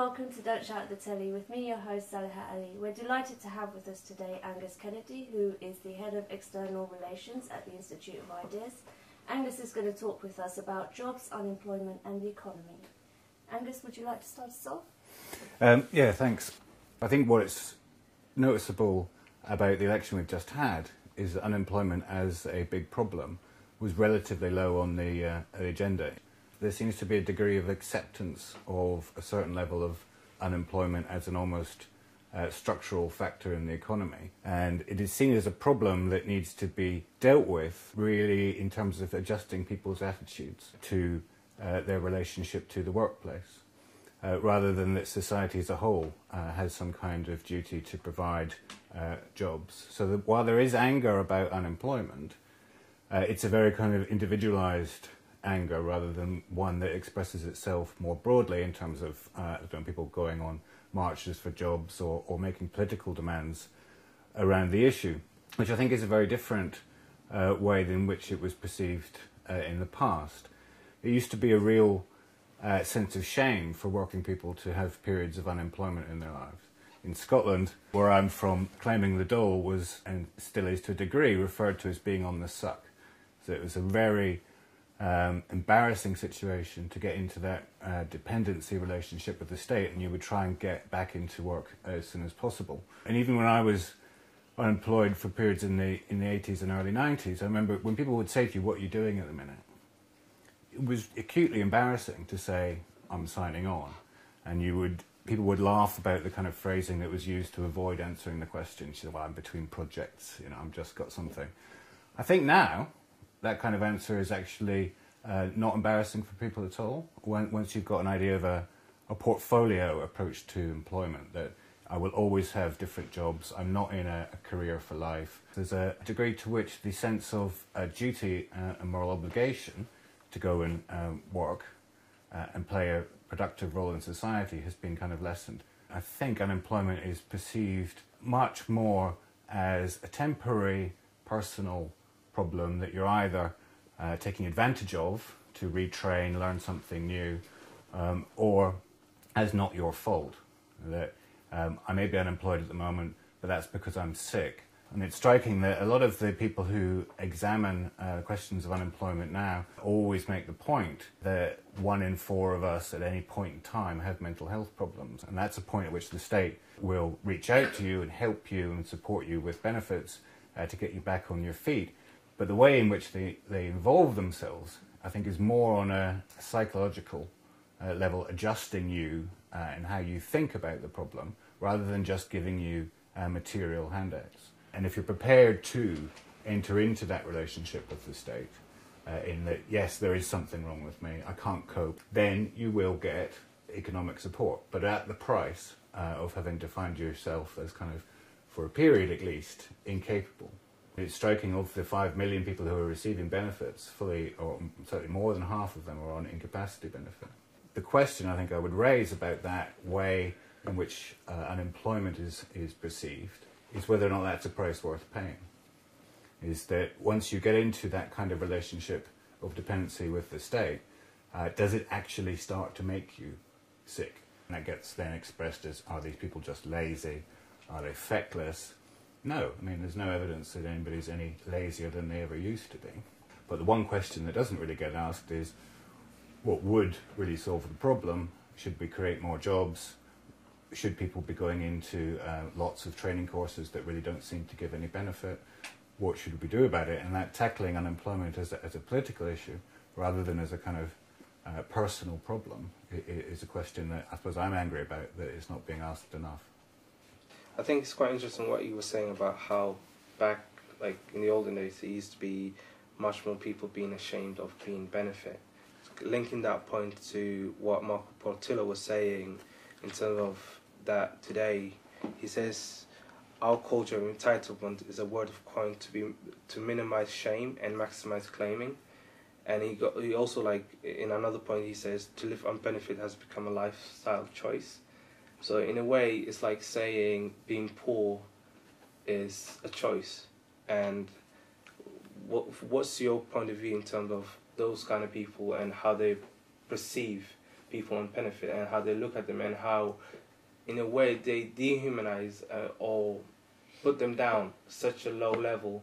welcome to Don't Shout at the Telly with me, your host Saliha Ali. We're delighted to have with us today Angus Kennedy, who is the Head of External Relations at the Institute of Ideas. Angus is going to talk with us about jobs, unemployment and the economy. Angus, would you like to start us off? Yeah, thanks. I think what's noticeable about the election we've just had is that unemployment as a big problem was relatively low on the agenda. There seems to be a degree of acceptance of a certain level of unemployment as an almost structural factor in the economy. And it is seen as a problem that needs to be dealt with really in terms of adjusting people's attitudes to their relationship to the workplace, rather than that society as a whole has some kind of duty to provide jobs. So that while there is anger about unemployment, it's a very kind of individualised anger rather than one that expresses itself more broadly in terms of people going on marches for jobs or making political demands around the issue, which I think is a very different way in which it was perceived in the past. It used to be a real sense of shame for working people to have periods of unemployment in their lives. In Scotland, where I'm from, claiming the dole was, and still is to a degree, referred to as being on the suck. So it was a very embarrassing situation to get into that dependency relationship with the state, and you would try and get back into work as soon as possible. And even when I was unemployed for periods in the 80s and early 90s, I remember when people would say to you, "What are you doing at the minute?" It was acutely embarrassing to say, "I'm signing on," and people would laugh about the kind of phrasing that was used to avoid answering the question. She said, "Well, I'm between projects, I've just got something." I think now that kind of answer is actually not embarrassing for people at all. Once you've got an idea of a portfolio approach to employment, that I will always have different jobs, I'm not in a career for life. There's a degree to which the sense of duty and moral obligation to go and work and play a productive role in society has been kind of lessened. I think unemployment is perceived much more as a temporary personal problem that you're either taking advantage of to retrain, learn something new, or as not your fault. That I may be unemployed at the moment, but that's because I'm sick. And it's striking that a lot of the people who examine questions of unemployment now always make the point that 1 in 4 of us at any point in time have mental health problems. And that's a point at which the state will reach out to you and help you and support you with benefits to get you back on your feet. But the way in which they involve themselves, I think, is more on a psychological level, adjusting you and how you think about the problem, rather than just giving you material handouts. And if you're prepared to enter into that relationship with the state, in that, yes, there is something wrong with me, I can't cope, then you will get economic support, but at the price of having to find yourself as kind of, for a period at least, incapable. It's striking, of the 5 million people who are receiving benefits, fully, or certainly more than half of them, are on incapacity benefit. The question I think I would raise about that way in which unemployment is perceived is whether or not that's a price worth paying. Is that once you get into that kind of relationship of dependency with the state, does it actually start to make you sick? And that gets then expressed as, are these people just lazy? Are they feckless? No, I mean, there's no evidence that anybody's any lazier than they ever used to be. But the one question that doesn't really get asked is, what would really solve the problem? Should we create more jobs? Should people be going into lots of training courses that really don't seem to give any benefit? What should we do about it? And that tackling unemployment as a political issue, rather than as a kind of personal problem, is a question that I suppose I'm angry about, that it's not being asked enough. I think it's quite interesting what you were saying about how back, like in the olden days, there used to be much more people being ashamed of being benefit. Linking that point to what Marco Portillo was saying in terms of that today, he says our culture of entitlement is a word of coin to minimize shame and maximize claiming. And he also, like in another point, he says to live on benefit has become a lifestyle choice. So in a way, it's like saying being poor is a choice. And what's your point of view in terms of those kind of people and how they perceive people on benefit and how they look at them, and how, in a way, they dehumanize or put them down such a low level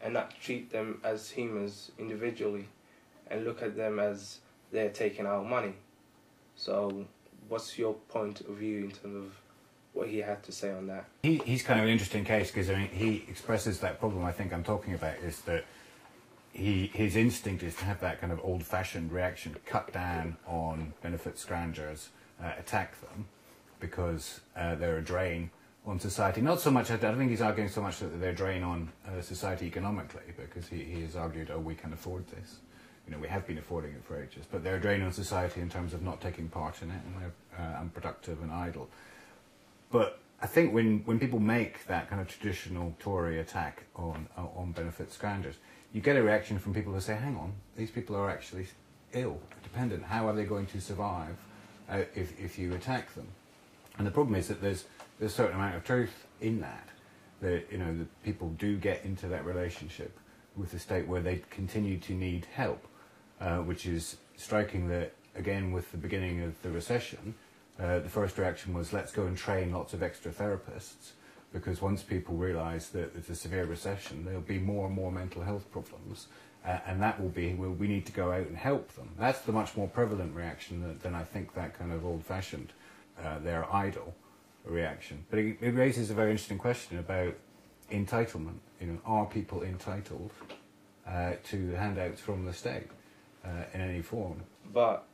and not treat them as humans individually and look at them as they're taking our money. So what's your point of view in terms of what he had to say on that? He's kind of an interesting case because I mean, he expresses that problem I think I'm talking about, is that his instinct is to have that kind of old-fashioned reaction, cut down on benefit scroungers, attack them because they're a drain on society. Not so much, I don't think he's arguing so much that they're a drain on society economically, because he has argued, oh, we can afford this. You know, we have been affording it for ages, but they're a drain on society in terms of not taking part in it, and they're unproductive and idle. But I think when people make that kind of traditional Tory attack on benefit scroungers, you get a reaction from people who say, hang on, these people are actually ill, dependent. How are they going to survive if you attack them? And the problem is that there's a certain amount of truth in that you know, that people do get into that relationship with the state where they continue to need help, which is striking that, again, with the beginning of the recession, the first reaction was, let's go and train lots of extra therapists, because once people realise that it's a severe recession, there'll be more and more mental health problems, and that will be, well, we need to go out and help them. That's the much more prevalent reaction than I think that kind of old-fashioned, they're idle reaction. But it raises a very interesting question about entitlement. You know, are people entitled to handouts from the state in any form? But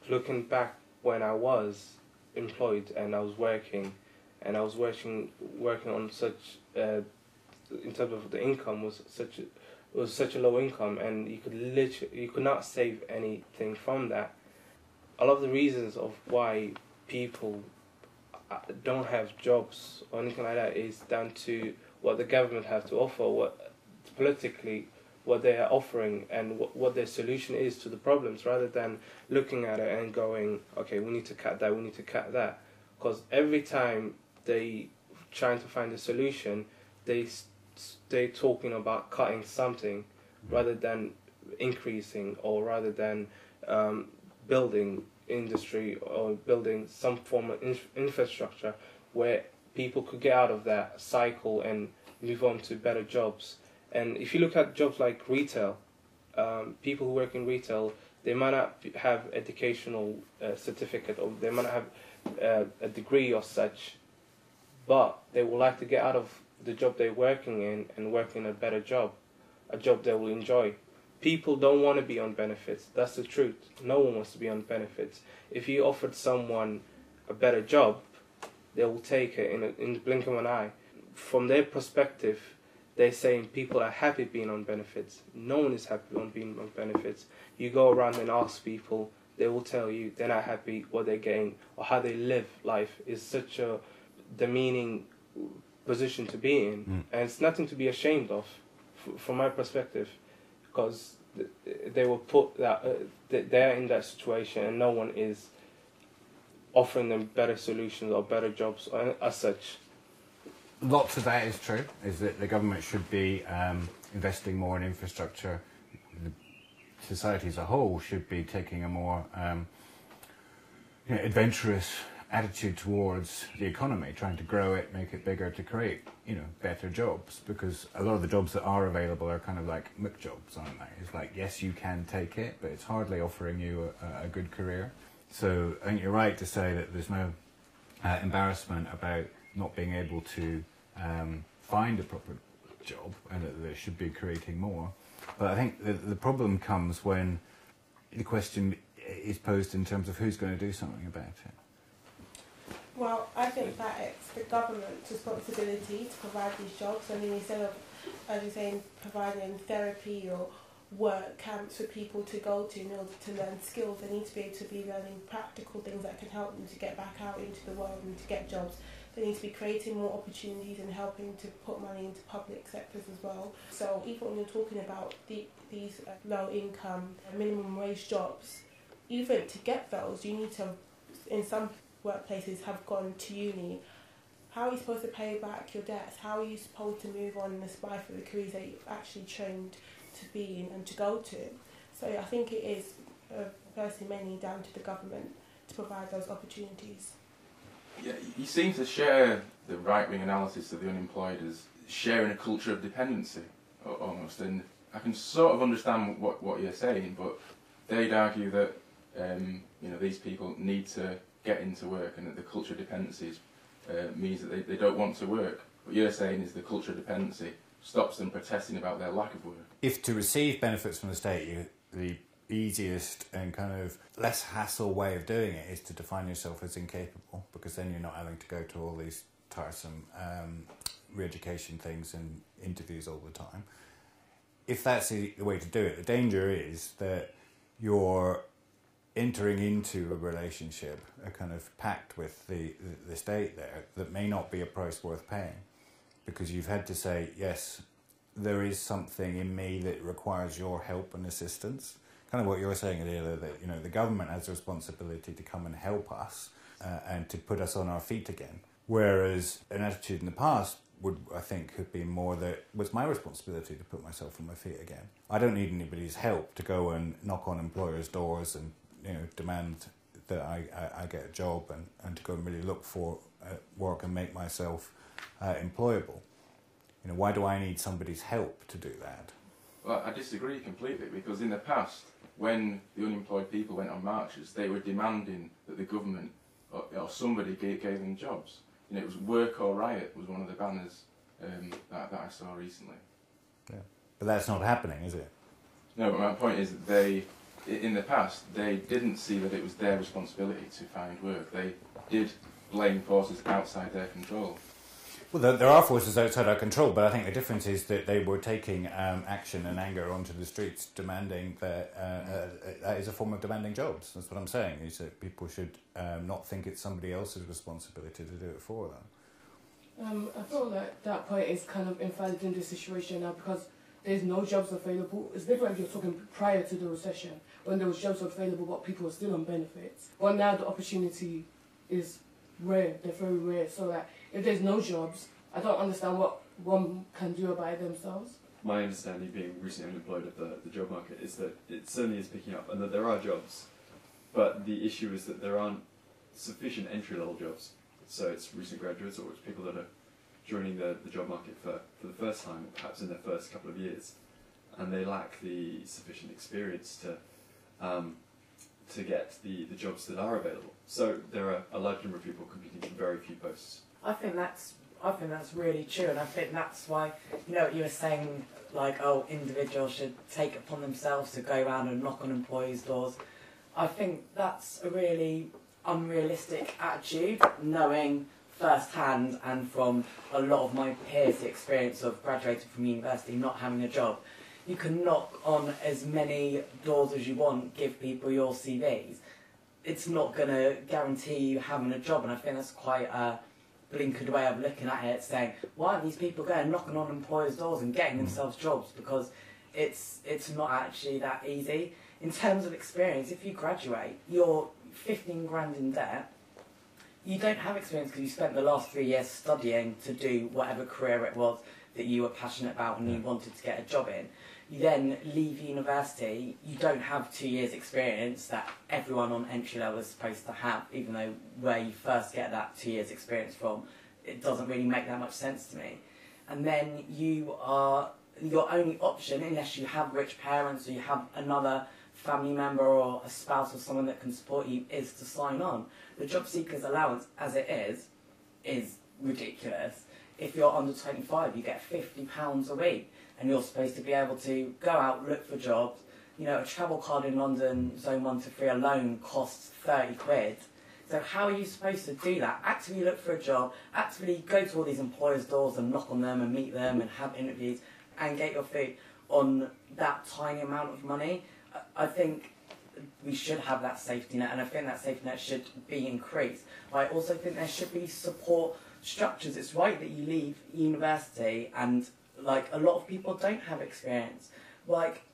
looking back when I was employed and I was working, on such in terms of the income was such a low income, and you could not save anything from that. A lot of the reasons of why people don't have jobs or anything like that is down to what the government have to offer, what politically what they are offering, and what their solution is to the problems, rather than looking at it and going, okay, we need to cut that, we need to cut that. Because every time they trying to find a solution, they talking about cutting something rather than increasing, or rather than building industry or building some form of infrastructure where people could get out of that cycle and move on to better jobs. And if you look at jobs like retail, people who work in retail, they might not have educational certificate, or they might not have a degree or such, but they would like to get out of the job they're working in and work in a better job, a job they will enjoy. People don't want to be on benefits. That's the truth. No one wants to be on benefits. If you offered someone a better job, they will take it in the blink of an eye. From their perspective, they're saying people are happy being on benefits. No one is happy on being on benefits. You go around and ask people, they will tell you they're not happy what they're getting or how they live life. Is such a demeaning position to be in. And it's nothing to be ashamed of, from my perspective, because they were put that they're in that situation and no one is offering them better solutions or better jobs as such. Lots of that is true, is that the government should be investing more in infrastructure. The society as a whole should be taking a more adventurous attitude towards the economy, trying to grow it, make it bigger, to create better jobs, because a lot of the jobs that are available are kind of like muck jobs, aren't they? It's like, yes, you can take it, but it's hardly offering you a good career. So I think you're right to say that there's no embarrassment about not being able to find a proper job, and that they should be creating more. But I think the problem comes when the question is posed in terms of who's going to do something about it. Well, I think that it's the government's responsibility to provide these jobs. I mean, instead of, as you're saying, providing therapy or work camps for people to go to in order to learn skills, they need to be able to be learning practical things that can help them to get back out into the world and to get jobs. They need to be creating more opportunities and helping to put money into public sectors as well. So even when you're talking about these low-income, minimum wage jobs, even to get those, you need to, in some workplaces, have gone to uni. How are you supposed to pay back your debts? How are you supposed to move on and aspire for the careers that you've actually trained to be in and to go to? So I think it is firstly mainly down to the government to provide those opportunities. Yeah, you seem to share the right-wing analysis of the unemployed as sharing a culture of dependency, almost, and I can sort of understand what you're saying, but they'd argue that these people need to get into work, and that the culture of dependency means that they don't want to work. What you're saying is the culture of dependency stops them protesting about their lack of work. If to receive benefits from the state, the easiest and kind of less hassle way of doing it is to define yourself as incapable, because then you're not having to go to all these tiresome re-education things and interviews all the time. If that's the way to do it, the danger is that you're entering into a relationship, a kind of pact with the state there, that may not be a price worth paying, because you've had to say, yes, there is something in me that requires your help and assistance. Kind of what you were saying earlier, that the government has a responsibility to come and help us and to put us on our feet again. Whereas an attitude in the past would, I think, have been more that it was my responsibility to put myself on my feet again. I don't need anybody's help to go and knock on employers' doors and demand that I get a job and to go and really look for work and make myself employable. Why do I need somebody's help to do that? Well, I disagree completely, because in the past, when the unemployed people went on marches, they were demanding that the government or somebody gave them jobs. It was work or riot was one of the banners that I saw recently. Yeah. But that's not happening, is it? No, but my point is that in the past, they didn't see that it was their responsibility to find work. They did blame forces outside their control. Well, there are forces outside our control, but I think the difference is that they were taking action and anger onto the streets, demanding that that is a form of demanding jobs. That's what I'm saying, is that people should not think it's somebody else's responsibility to do it for them. I feel like that point is kind of invalid in this situation now, because there's no jobs available. It's different if you're talking prior to the recession, when there was jobs available but people were still on benefits. But now the opportunity is rare, they're very rare, so that if there's no jobs, I don't understand what one can do about it themselves. My understanding, being recently unemployed of the job market, is that it certainly is picking up and that there are jobs, but the issue is that there aren't sufficient entry-level jobs. So it's recent graduates or it's people that are joining the job market for the first time, perhaps in their first couple of years, and they lack the sufficient experience to get the jobs that are available. So there are a large number of people competing for very few posts. I think that's really true, and I think that's why, what you were saying, like, individuals should take it upon themselves to go around and knock on employees' doors. I think that's a really unrealistic attitude, knowing firsthand and from a lot of my peers the experience of graduating from university not having a job. You can knock on as many doors as you want, give people your CVs. It's not going to guarantee you having a job, and I think that's quite a blinkered way of looking at it, saying, why aren't these people going knocking on employers' doors and getting themselves jobs? Because it's not actually that easy. In terms of experience, if you graduate, you're 15 grand in debt. You don't have experience because you spent the last 3 years studying to do whatever career it was that you were passionate about and you wanted to get a job in. You then leave university, you don't have 2 years experience that everyone on entry level is supposed to have, even though where you first get that 2 years experience from, it doesn't really make that much sense to me. And then your only option, unless you have rich parents or you have another family member or a spouse or someone that can support you, is to sign on. The job seeker's allowance, as it is ridiculous. If you're under 25, you get £50 a week, and you're supposed to be able to go out, look for jobs. A travel card in London, Zone 1 to 3 alone costs 30 quid. So how are you supposed to do that? Actively look for a job, actively go to all these employers' doors and knock on them and meet them and have interviews and get your feet on that tiny amount of money? I think we should have that safety net, and I think that safety net should be increased. But I also think there should be support structures. It's right that you leave university and a lot of people don't have experience.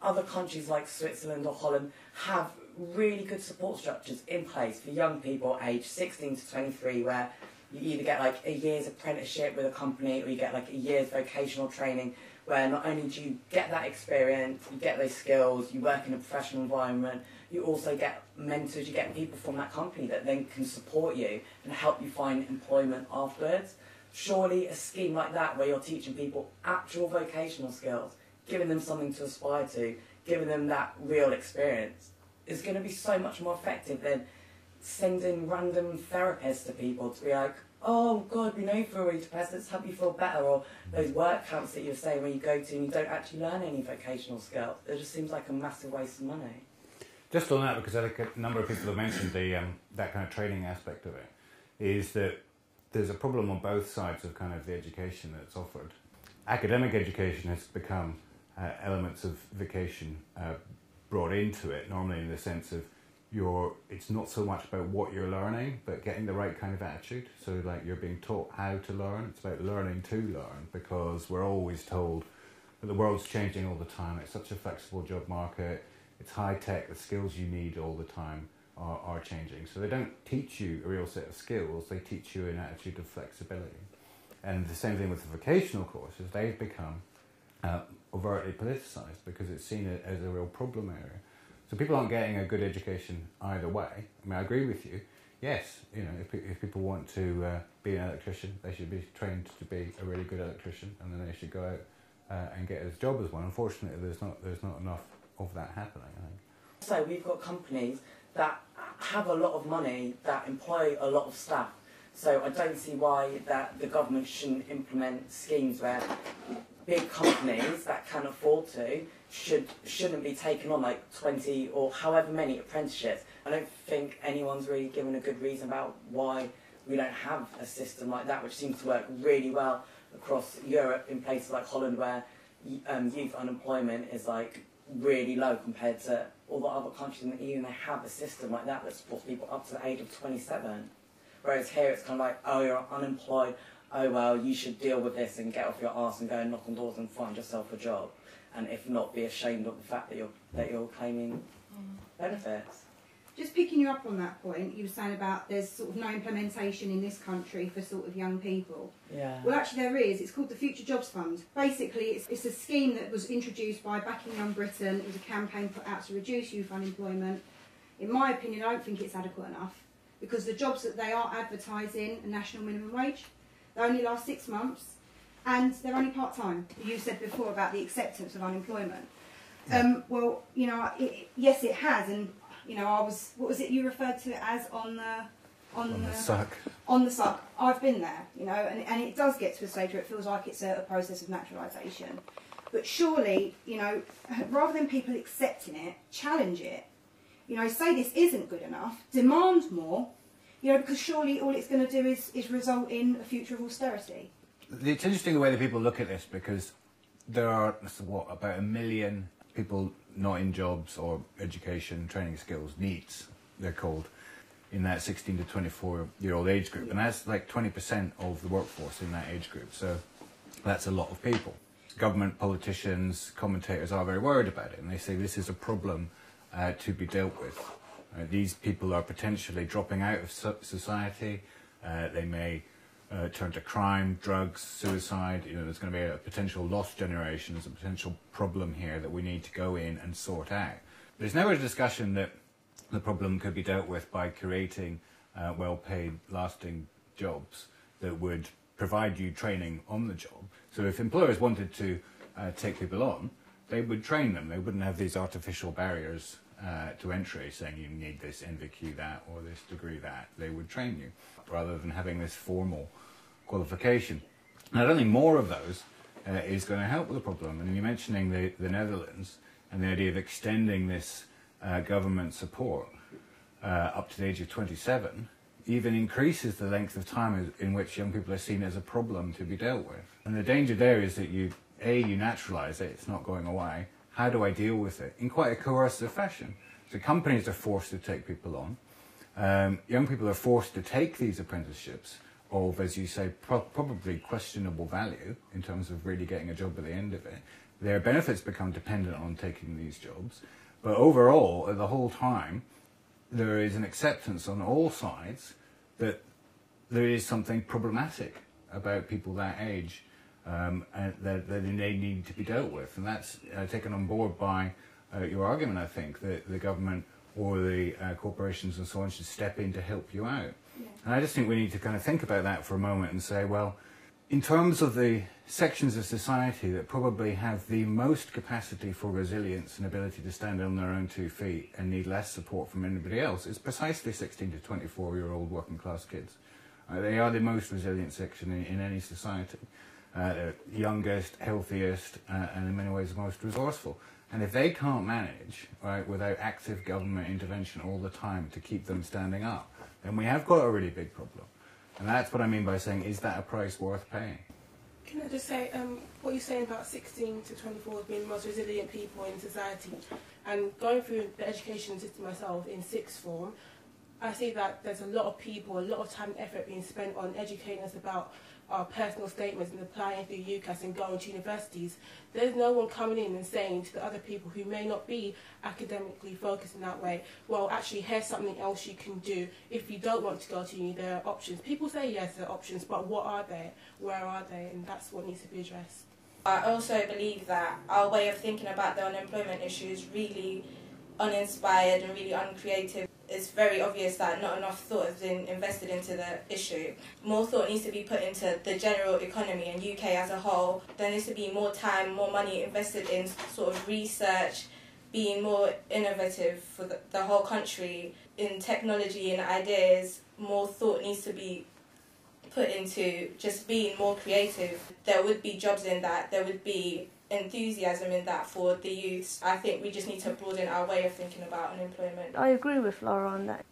Other countries like Switzerland or Holland have really good support structures in place for young people aged 16 to 23 where You either get like a year's apprenticeship with a company, or you get like a year's vocational training, where not only do you get that experience, you get those skills, you work in a professional environment, you also get mentors, you get people from that company that then can support you and help you find employment afterwards. Surely a scheme like that, where you're teaching people actual vocational skills, giving them something to aspire to, giving them that real experience, is going to be so much more effective than sending random therapists to people to be like, oh God, we know you feel really depressed, let's help you feel better, or those work camps that you're saying where you go to and you don't actually learn any vocational skills. It just seems like a massive waste of money. Just on that, because I think a number of people have mentioned that kind of training aspect of it, is that there's a problem on both sides of kind of the education that's offered. Academic education has become elements of vocation brought into it, normally in the sense of it's not so much about what you're learning, but getting the right kind of attitude. So like you're being taught how to learn, it's about learning to learn, because we're always told that the world's changing all the time, it's such a flexible job market, it's high tech, the skills you need all the time are changing. So they don't teach you a real set of skills, they teach you an attitude of flexibility. And the same thing with the vocational courses, they've become overtly politicised because it's seen as a real problem area. So people aren't getting a good education either way. I mean, I agree with you. Yes, you know, if people want to be an electrician, they should be trained to be a really good electrician, and then they should go out and get a job as one. Unfortunately, there's not enough of that happening, I think. So we've got companies that have a lot of money, that employ a lot of staff. So I don't see why that the government shouldn't implement schemes where big companies that can afford to shouldn't be taking on like 20 or however many apprenticeships. I don't think anyone's really given a good reason about why we don't have a system like that, which seems to work really well across Europe in places like Holland, where youth unemployment is like really low compared to all the other countries in the EU, and they have a system like that that supports people up to the age of 27. Whereas here it's kind of like, oh, you're unemployed, oh well, you should deal with this and get off your arse and go and knock on doors and find yourself a job, and if not, be ashamed of the fact that you're claiming benefits. Just picking you up on that point, you were saying about there's sort of no implementation in this country for sort of young people. Yeah. Well, actually there is. It's called the Future Jobs Fund. Basically, it's a scheme that was introduced by Backing Young Britain. It was a campaign put out to reduce youth unemployment. In my opinion, I don't think it's adequate enough, because the jobs that they are advertising are national minimum wage. They only last 6 months, and they're only part-time. You said before about the acceptance of unemployment. Well, you know, yes, it has, and you know, what was it you referred to it as on the suck? On the suck. I've been there, you know, and it does get to a stage where it feels like it's a process of naturalisation. But surely, you know, rather than people accepting it, challenge it. You know, say this isn't good enough, demand more, you know, because surely all it's going to do is result in a future of austerity. It's interesting the way that people look at this, because there are, about 1 million people not in jobs or education, training skills, NEETs, they're called, in that 16 to 24-year-old age group. And that's like 20% of the workforce in that age group. So that's a lot of people. Government, politicians, commentators are very worried about it, and they say this is a problem to be dealt with. These people are potentially dropping out of society. They may turn to crime, drugs, suicide. You know, there's going to be a potential lost generation. There's a potential problem here that we need to go in and sort out. There's never a discussion that the problem could be dealt with by creating well-paid, lasting jobs that would provide you training on the job. So if employers wanted to take people on, they would train them. They wouldn't have these artificial barriers to entry saying you need this NVQ that or this degree that. They would train you rather than having this formal qualification. Now, I don't think more of those is going to help with the problem. And you're mentioning the Netherlands and the idea of extending this government support up to the age of 27 even increases the length of time in which young people are seen as a problem to be dealt with. And the danger there is that you naturalise it, it's not going away. How do I deal with it? In quite a coercive fashion. So companies are forced to take people on. Young people are forced to take these apprenticeships of, as you say, probably questionable value in terms of really getting a job at the end of it. Their benefits become dependent on taking these jobs. But overall, the whole time, there is an acceptance on all sides that there is something problematic about people that age, and that they need to be dealt with. And that's taken on board by your argument, I think, that the government or the corporations and so on should step in to help you out. Yeah. And I just think we need to kind of think about that for a moment and say, well, in terms of the sections of society that probably have the most capacity for resilience and ability to stand on their own 2 feet and need less support from anybody else, it's precisely 16 to 24-year-old working class kids. They are the most resilient section in any society. They're youngest, healthiest, and in many ways the most resourceful. And if they can't manage, right, without active government intervention all the time to keep them standing up, then we have got a really big problem. And that's what I mean by saying, is that a price worth paying? Can I just say, what you're saying about 16 to 24 being the most resilient people in society, and going through the education system myself in sixth form, I see that there's a lot of people, a lot of time and effort being spent on educating us about our personal statements and applying through UCAS and going to universities. There's no one coming in and saying to the other people who may not be academically focused in that way, well, actually, here's something else you can do. If you don't want to go to uni, there are options. People say, yes, there are options, but what are they? Where are they? And that's what needs to be addressed. I also believe that our way of thinking about the unemployment issue is really uninspired and really uncreative. It's very obvious that not enough thought has been invested into the issue. More thought needs to be put into the general economy and UK as a whole. There needs to be more time, more money invested in sort of research, being more innovative for the whole country, in technology and ideas. More thought needs to be put into just being more creative. There would be jobs in that, there would be enthusiasm in that for the youth. I think we just need to broaden our way of thinking about unemployment. I agree with Laura on that.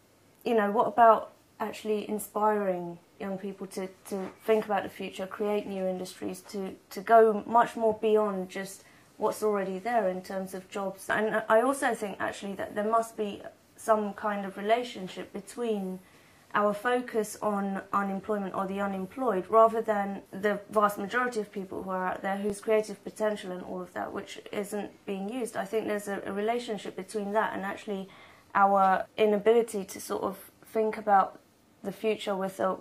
You know, what about actually inspiring young people to think about the future, create new industries, to go much more beyond just what's already there in terms of jobs? And I also think actually that there must be some kind of relationship between our focus on unemployment or the unemployed rather than the vast majority of people who are out there whose creative potential and all of that which isn't being used. I think there's a relationship between that and actually our inability to sort of think about the future with a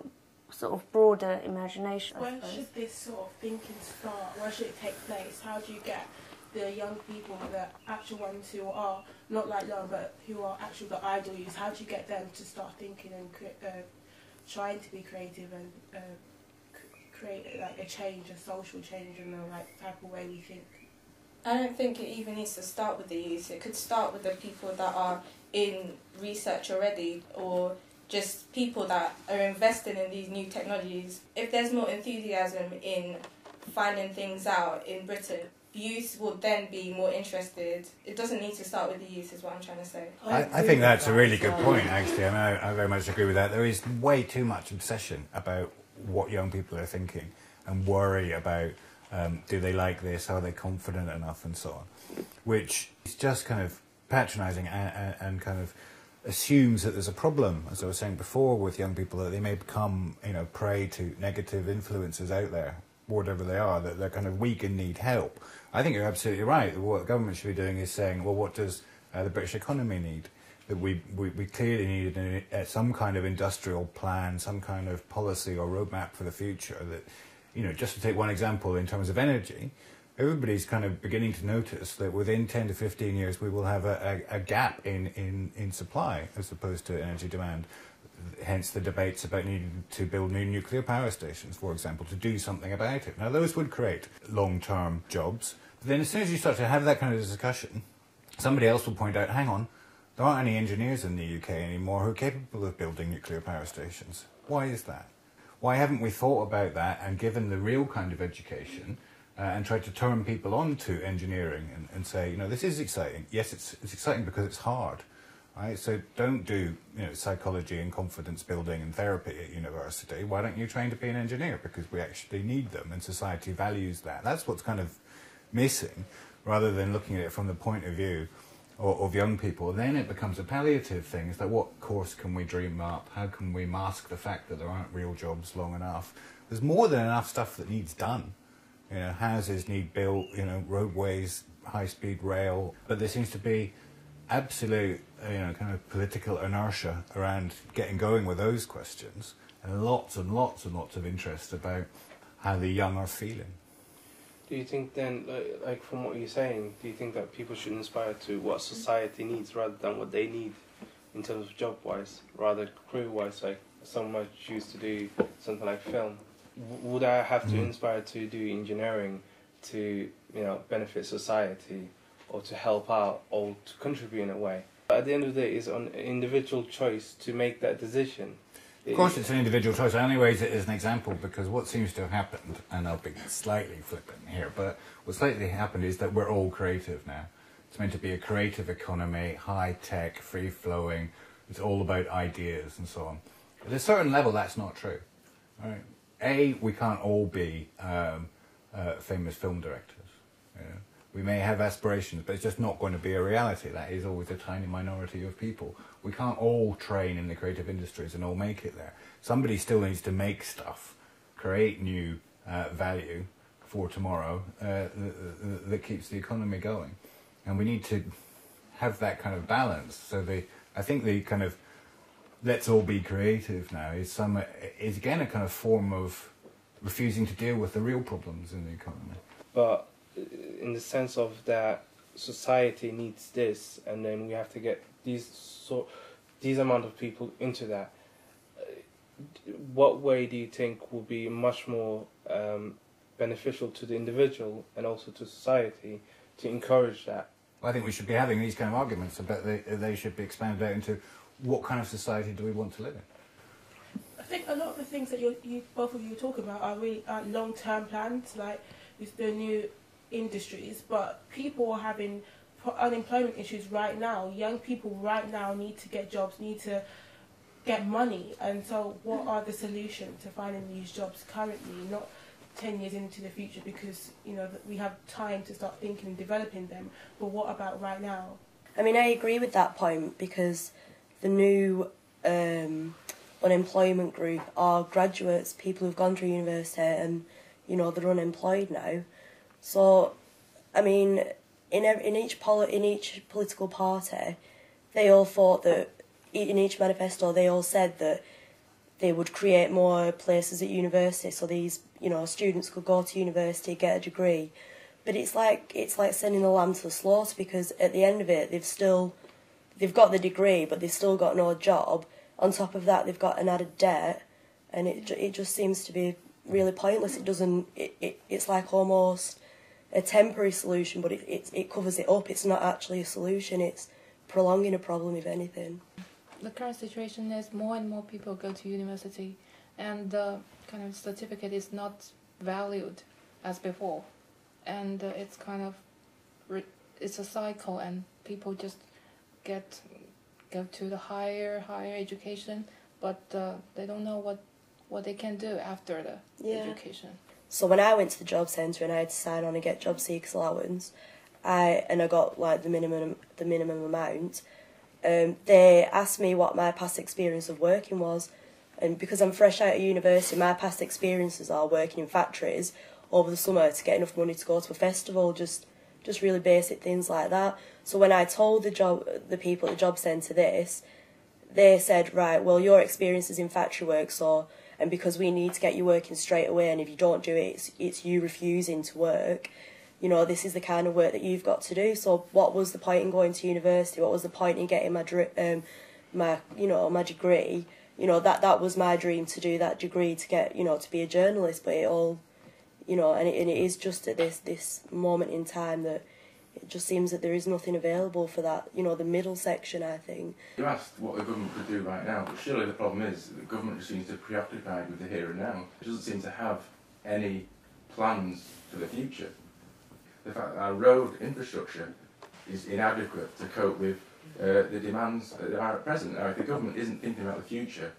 sort of broader imagination. Where should this sort of thinking start? Where should it take place? How do you get the young people, the actual ones who are not like young but who are actually the ideal youth, how do you get them to start thinking and trying to be creative and create like a change, a social change in the like type of way we think? I don't think it even needs to start with the youth. It could start with the people that are in research already, or just people that are invested in these new technologies. If there's more enthusiasm in finding things out in Britain, youth will then be more interested. It doesn't need to start with the youth, is what I'm trying to say. I think that's a really good point, actually. I mean, I very much agree with that. There is way too much obsession about what young people are thinking and worry about do they like this, are they confident enough, and so on, which is just kind of patronising and kind of assumes that there's a problem, as I was saying before, with young people, that they may become, you know, prey to negative influences out there, whatever they are, that they're kind of weak and need help. I think you're absolutely right. What the government should be doing is saying, well, what does the British economy need? That we clearly need some kind of industrial plan, some kind of policy or roadmap for the future. That, you know, just to take one example in terms of energy, everybody's kind of beginning to notice that within 10 to 15 years we will have a gap in supply as opposed to energy demand. Hence the debates about needing to build new nuclear power stations, for example, to do something about it. Now, those would create long-term jobs. But then as soon as you start to have that kind of discussion, somebody else will point out, hang on, there aren't any engineers in the UK anymore who are capable of building nuclear power stations. Why is that? Why haven't we thought about that and given the real kind of education and tried to turn people on to engineering and say, you know, this is exciting. Yes, it's exciting because it's hard. Right, so don't do, you know, psychology and confidence building and therapy at university. Why don't you train to be an engineer? Because we actually need them and society values that. That's what's kind of missing, rather than looking at it from the point of view of young people. Then it becomes a palliative thing. It's like, what course can we dream up? How can we mask the fact that there aren't real jobs long enough? There's more than enough stuff that needs done. You know, houses need built, you know, roadways, high-speed rail. But there seems to be absolute, you know, kind of political inertia around getting going with those questions, and lots of interest about how the young are feeling. Do you think then, like from what you're saying, do you think that people should inspire to what society needs rather than what they need in terms of job-wise, rather career-wise? Like someone might choose to do something like film. Would I have to inspire to do engineering to, benefit society or to help out or to contribute in a way? But at the end of the day, it's an individual choice to make that decision. Of course, it's an individual choice. I only raise it as an example because what seems to have happened, and I'll be slightly flippant here, but what slightly happened is that we're all creative now. It's meant to be a creative economy, high-tech, free-flowing. It's all about ideas and so on. At a certain level, that's not true. Right? We can't all be famous film directors. We may have aspirations, but it's just not going to be a reality. That is always a tiny minority of people. We can't all train in the creative industries and all make it there. Somebody still needs to make stuff, create new value for tomorrow that keeps the economy going. And we need to have that kind of balance. So I think the kind of let's all be creative now is again a kind of form of refusing to deal with the real problems in the economy. But in the sense of that society needs this, and then we have to get these amount of people into that. What way do you think will be much more beneficial to the individual and also to society to encourage that? Well, I think we should be having these kind of arguments about they should be expanded out into what kind of society do we want to live in. I think a lot of the things that you both of you talk about are really long-term plans, like with the new industries, but people are having unemployment issues right now. Young people right now need to get jobs, need to get money, and so what are the solutions to finding these jobs currently, not 10 years into the future, because we have time to start thinking and developing them, but what about right now? I mean, I agree with that point, because the new unemployment group are graduates, people who've gone through university and they're unemployed now. So, I mean, in each political party, they all thought that, in each manifesto, they all said that they would create more places at university so these, students could go to university, get a degree. But it's like sending the lamb to the slaughter, because at the end of it, they've got the degree, but they've still got no job. On top of that, they've got an added debt, and it just seems to be really pointless. It's like almost a temporary solution, but it covers it up. It's not actually a solution. It's prolonging a problem, if anything. The current situation is more and more people go to university, and the kind of certificate is not valued as before, and it's kind of it's a cycle, and people just go to the higher education, but they don't know what they can do after the education. So when I went to the job centre and I had to sign on and get job seekers allowance, I got like the minimum amount. They asked me what my past experience of working was, and because I'm fresh out of university, my past experiences are working in factories over the summer to get enough money to go to a festival, just really basic things like that. So when I told the people at the job centre this, they said, right, well, your experience is in factory work, and because we need to get you working straight away, and if you don't do it, it's you refusing to work. This is the kind of work that you've got to do. So what was the point in going to university? What was the point in getting my degree? That was my dream, to do that degree, to get, to be a journalist. But it all, and it is just at this moment in time that it just seems that there is nothing available for that, the middle section, I think. You asked what the government could do right now, but surely the problem is that the government just seems to be preoccupied with the here and now. It doesn't seem to have any plans for the future. The fact that our road infrastructure is inadequate to cope with the demands that are at present. Now, if the government isn't thinking about the future,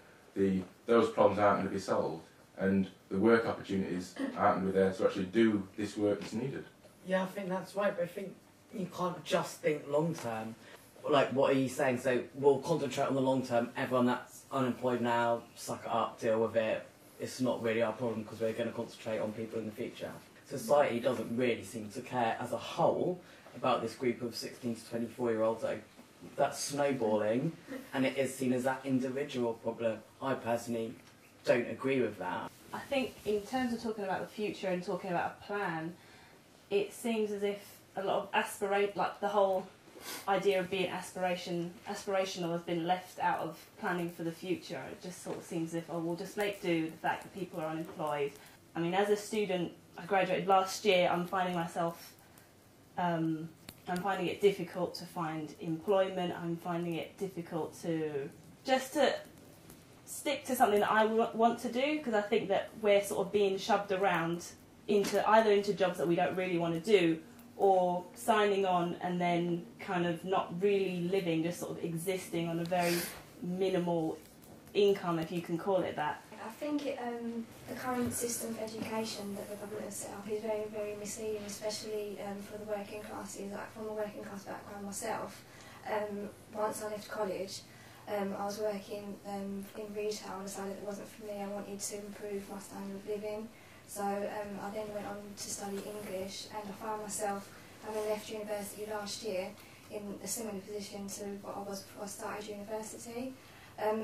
those problems aren't going to be solved, and the work opportunities aren't going to be there to actually do this work that's needed. Yeah, I think that's right, but I think you can't just think long term. Like, what are you saying? So we'll concentrate on the long term. Everyone that's unemployed now, suck it up, deal with it. It's not really our problem because we're going to concentrate on people in the future. Society doesn't really seem to care as a whole about this group of 16 to 24-year-olds that's snowballing, and it is seen as that individual problem. I personally don't agree with that. I think in terms of talking about the future and talking about a plan, it seems as if a lot of like the whole idea of being aspirational has been left out of planning for the future. It just sort of seems as if, oh, we'll just make do with the fact that people are unemployed. I mean, as a student, I graduated last year, I'm finding it difficult to find employment. I'm finding it difficult to stick to something that I want to do, because I think that we're sort of being shoved around into jobs that we don't really want to do, or signing on and then kind of not really living, just sort of existing on a very minimal income, if you can call it that. I think the current system of education that the government has set up is very, very misleading, especially for the working classes. Like, from a working class background myself, once I left college, I was working in retail. I decided it wasn't for me. I wanted to improve my standard of living. So I then went on to study English, and I found myself, having left university last year, in a similar position to what I was before I started university.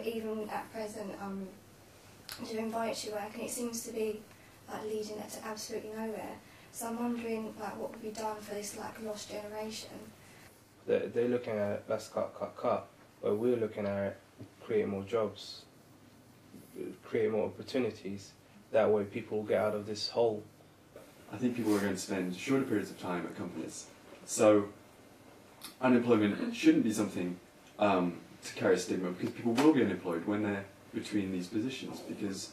Even at present, I'm doing voluntary work, and it seems to be like leading it to absolutely nowhere. So I'm wondering, like, what would be done for this lost generation. They're looking at let's cut, but we're looking at creating more jobs, creating more opportunities. That way people will get out of this hole. I think people are going to spend shorter periods of time at companies. So unemployment shouldn't be something to carry a stigma, because people will be unemployed when they're between these positions, because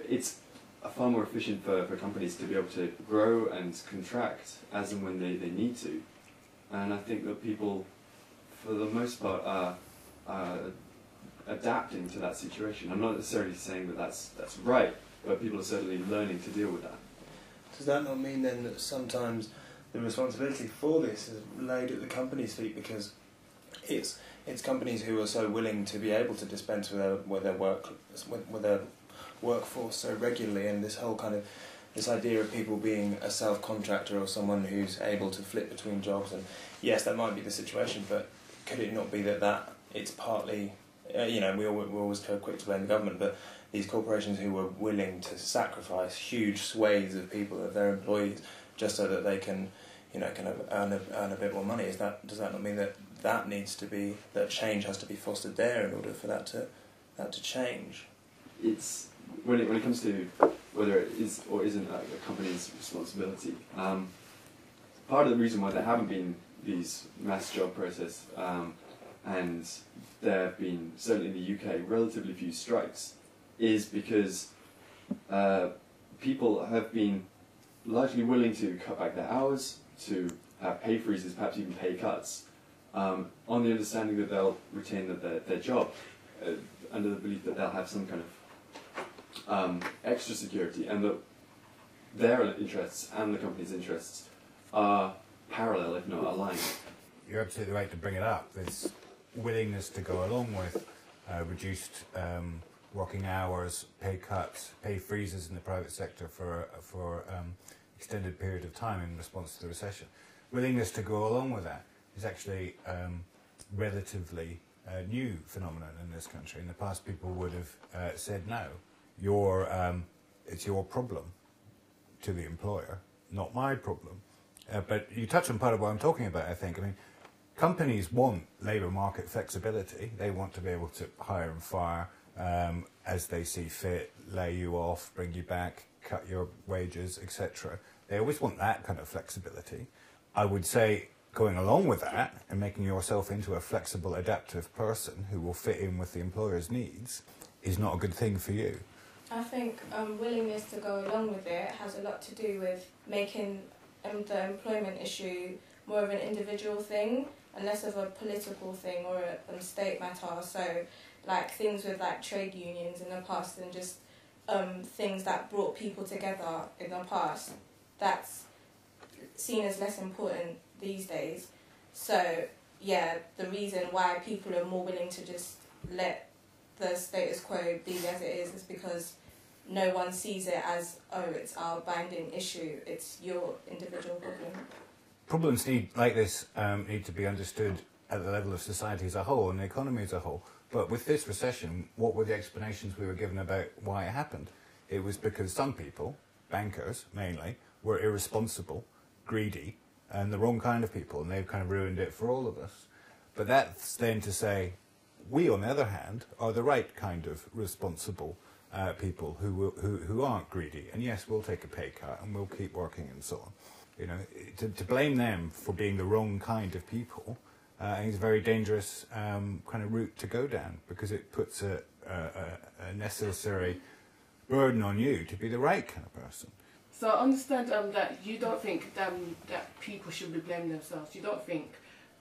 it's far more efficient for companies to be able to grow and contract as and when they need to. And I think that people, for the most part, are adapting to that situation. I'm not necessarily saying that that's right, but people are certainly learning to deal with that. Does that not mean then that sometimes the responsibility for this is laid at the company's feet, because it's companies who are so willing to be able to dispense with their workforce so regularly, and this whole kind of this idea of people being a self-contractor or someone who's able to flip between jobs, and yes, that might be the situation, but could it not be that it's partly, we're always quick to blame the government, but these corporations who are willing to sacrifice huge swathes of people, of their employees, just so that they can, kind of earn a bit more money? Does that not mean that needs to be, that change has to be fostered there in order for that to change? It's when it comes to whether it is or isn't a company's responsibility. Part of the reason why there haven't been these mass job protests, and there have been, certainly in the UK, relatively few strikes, is because people have been largely willing to cut back their hours, to have pay freezes, perhaps even pay cuts, on the understanding that they'll retain their job, under the belief that they'll have some kind of extra security, and that their interests and the company's interests are parallel, if not aligned. You're absolutely right to bring it up. This willingness to go along with reduced working hours, pay cuts, pay freezes in the private sector for extended period of time in response to the recession. Willingness to go along with that is actually relatively new phenomenon in this country. In the past, people would have said no. It's your problem to the employer, not my problem. But you touch on part of what I'm talking about, I think. I mean, companies want labour market flexibility. They want to be able to hire and fire as they see fit, lay you off, bring you back, cut your wages, etc. They always want that kind of flexibility. I would say going along with that and making yourself into a flexible, adaptive person who will fit in with the employer's needs is not a good thing for you. I think willingness to go along with it has a lot to do with making the employment issue more of an individual thing and less of a political thing or a state matter. So, like, things with like trade unions in the past, and just things that brought people together in the past, that's seen as less important these days. So yeah, the reason why people are more willing to just let the status quo be as it is because no one sees it as, oh, it's our binding issue, it's your individual problem. Problems like this need to be understood at the level of society as a whole and the economy as a whole, But with this recession, what were the explanations we were given about why it happened? It was because some people, bankers mainly, were irresponsible, greedy, and the wrong kind of people, and they've kind of ruined it for all of us. But that's then to say, we, on the other hand, are the right kind of responsible people who aren't greedy. And yes, we'll take a pay cut and we'll keep working and so on. You know, to blame them for being the wrong kind of people, I think it's a very dangerous kind of route to go down, because it puts a necessary burden on you to be the right kind of person. So I understand that you don't think that people should be blaming themselves. You don't think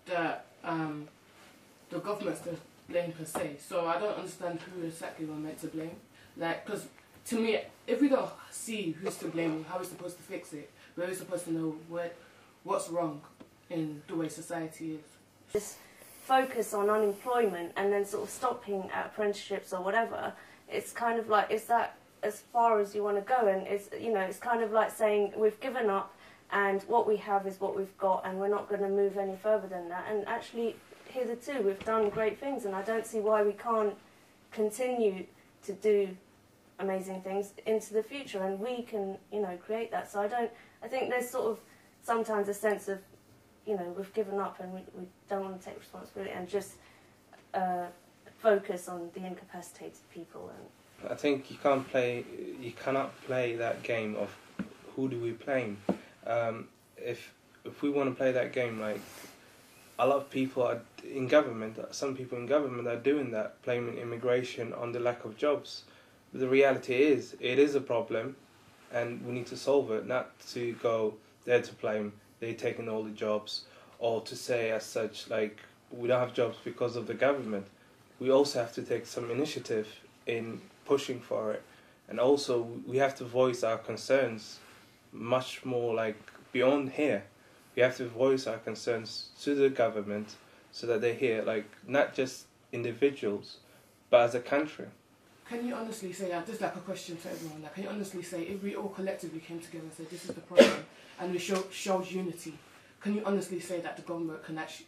that the government's to blame per se. So I don't understand who exactly we're meant to blame. Like, because to me, if we don't see who's to blame, how are we supposed to fix it? We're supposed to know what's wrong in the way society is. This focus on unemployment and then sort of stopping at apprenticeships or whatever, it's kind of like, is that as far as you want to go? And it's, you know, it's kind of like saying we've given up and what we have is what we've got and we're not going to move any further than that. And actually, hitherto, we've done great things, and I don't see why we can't continue to do amazing things into the future, and we can, you know, create that. So I think there's sort of sometimes a sense of, you know, we've given up and we don't want to take responsibility and just focus on the incapacitated people. And I think you cannot play that game of who do we blame. If we want to play that game, like a lot of people are in government, some people in government are doing that, blaming immigration on the lack of jobs. But the reality is, it is a problem, and we need to solve it. Not to go there to blame they're taking all the jobs, or to say as such like we don't have jobs because of the government. We also have to take some initiative in pushing for it, and also we have to voice our concerns much more, like beyond here. We have to voice our concerns to the government so that they hear, like not just individuals, but as a country. Can you honestly say, just like a question to everyone, like, can you honestly say, if we all collectively came together and said this is the problem, and we showed unity, can you honestly say that the government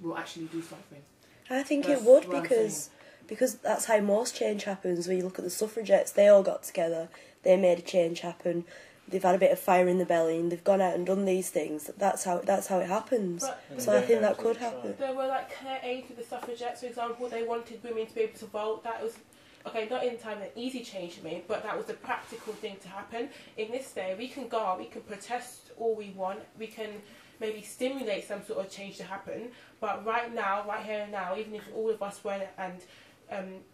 will actually do something? I think it would, because that's how most change happens. When you look at the Suffragettes, they all got together, they made a change happen. They've had a bit of fire in the belly and they've gone out and done these things. That's how it happens. So I think that could happen. There were like clear aims with the Suffragettes, for example. They wanted women to be able to vote. That was, okay, not in time an easy change to make, but that was the practical thing to happen. In this day, we can go out, we can protest all we want, we can maybe stimulate some sort of change to happen. But right now, right here and now, even if all of us went and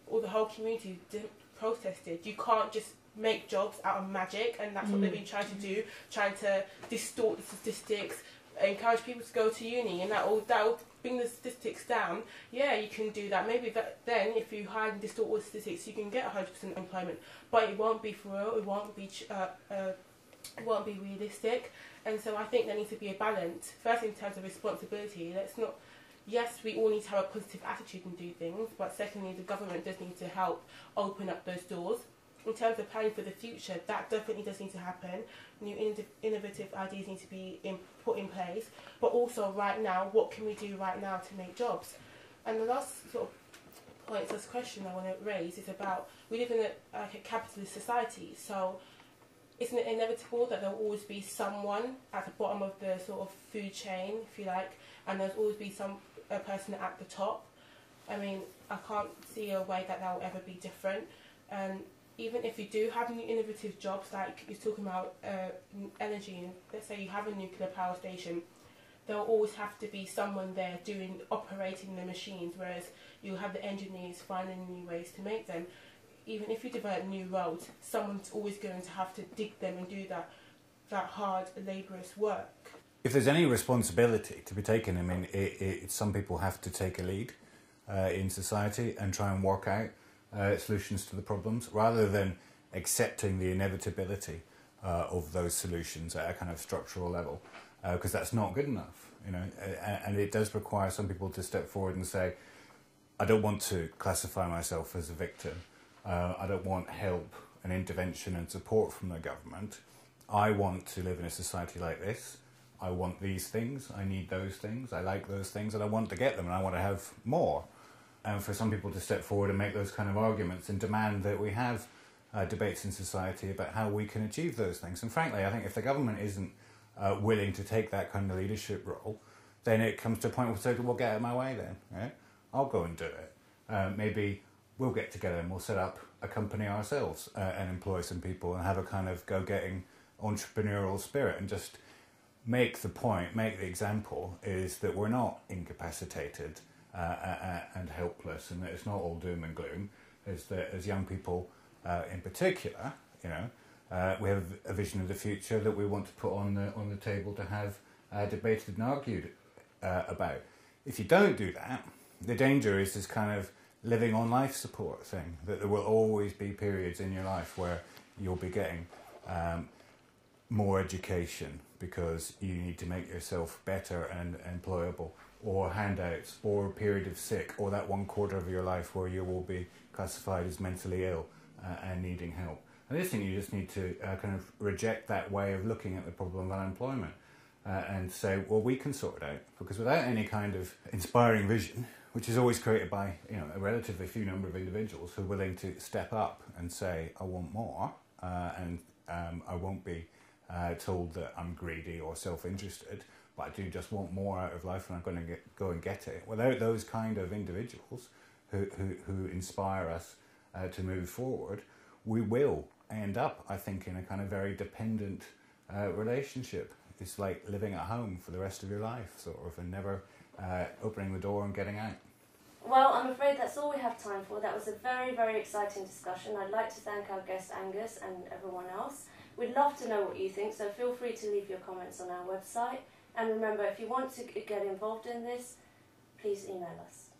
all the whole community protested, you can't just make jobs out of magic, and that's what they've been trying to do, trying to distort the statistics, encourage people to go to uni, and that will bring the statistics down. Yeah, you can do that. Maybe then if you hide and distort all the statistics, you can get 100% employment, but it won't be for real. It won't be realistic. And so I think there needs to be a balance. First, in terms of responsibility, let's not. Yes, we all need to have a positive attitude and do things, but secondly, the government does need to help open up those doors. In terms of planning for the future, that definitely does need to happen. New innovative ideas need to be put in place. But also right now, what can we do right now to make jobs? And the last sort of point, this question I want to raise is about, we live in a capitalist society, so isn't it inevitable that there will always be someone at the bottom of the sort of food chain, if you like, and there'll always be a person at the top? I mean, I can't see a way that will ever be different. And even if you do have new innovative jobs, like you're talking about energy, and let's say you have a nuclear power station, there will always have to be someone there operating the machines, whereas you'll have the engineers finding new ways to make them. Even if you develop new roads, someone's always going to have to dig them and do that hard, laborious work. If there's any responsibility to be taken, I mean, some people have to take a lead in society and try and work out solutions to the problems, rather than accepting the inevitability of those solutions at a kind of structural level, because that's not good enough, you know. And it does require some people to step forward and say, I don't want to classify myself as a victim. I don't want help and intervention and support from the government. I want to live in a society like this. I want these things. I need those things. I like those things, and I want to get them, and I want to have more. for some people to step forward and make those kind of arguments and demand that we have debates in society about how we can achieve those things. And frankly, I think if the government isn't willing to take that kind of leadership role, then it comes to a point where we say, well, get out of my way then. Right? I'll go and do it. Maybe we'll get together and we'll set up a company ourselves and employ some people and have a kind of go-getting entrepreneurial spirit and just make the point, make the example, is that we're not incapacitated and helpless, and that it's not all doom and gloom. Is that as young people in particular, we have a vision of the future that we want to put on the table to have debated and argued about. If you don't do that, the danger is this kind of living on life support thing, that there will always be periods in your life where you'll be getting more education because you need to make yourself better and employable, or handouts, or a period of sick, or that 1/4 of your life where you will be classified as mentally ill and needing help. And this thing, you just need to kind of reject that way of looking at the problem of unemployment and say, well, we can sort it out, because without any kind of inspiring vision, which is always created by a relatively few number of individuals who are willing to step up and say, I want more, and I won't be told that I'm greedy or self-interested, but I do just want more out of life and I'm going to go and get it. Without those kind of individuals who inspire us to move forward, we will end up, I think, in a kind of very dependent relationship. It's like living at home for the rest of your life, sort of, and never opening the door and getting out. Well, I'm afraid that's all we have time for. That was a very, very exciting discussion. I'd like to thank our guest Angus and everyone else. We'd love to know what you think, so feel free to leave your comments on our website. And remember, if you want to get involved in this, please email us.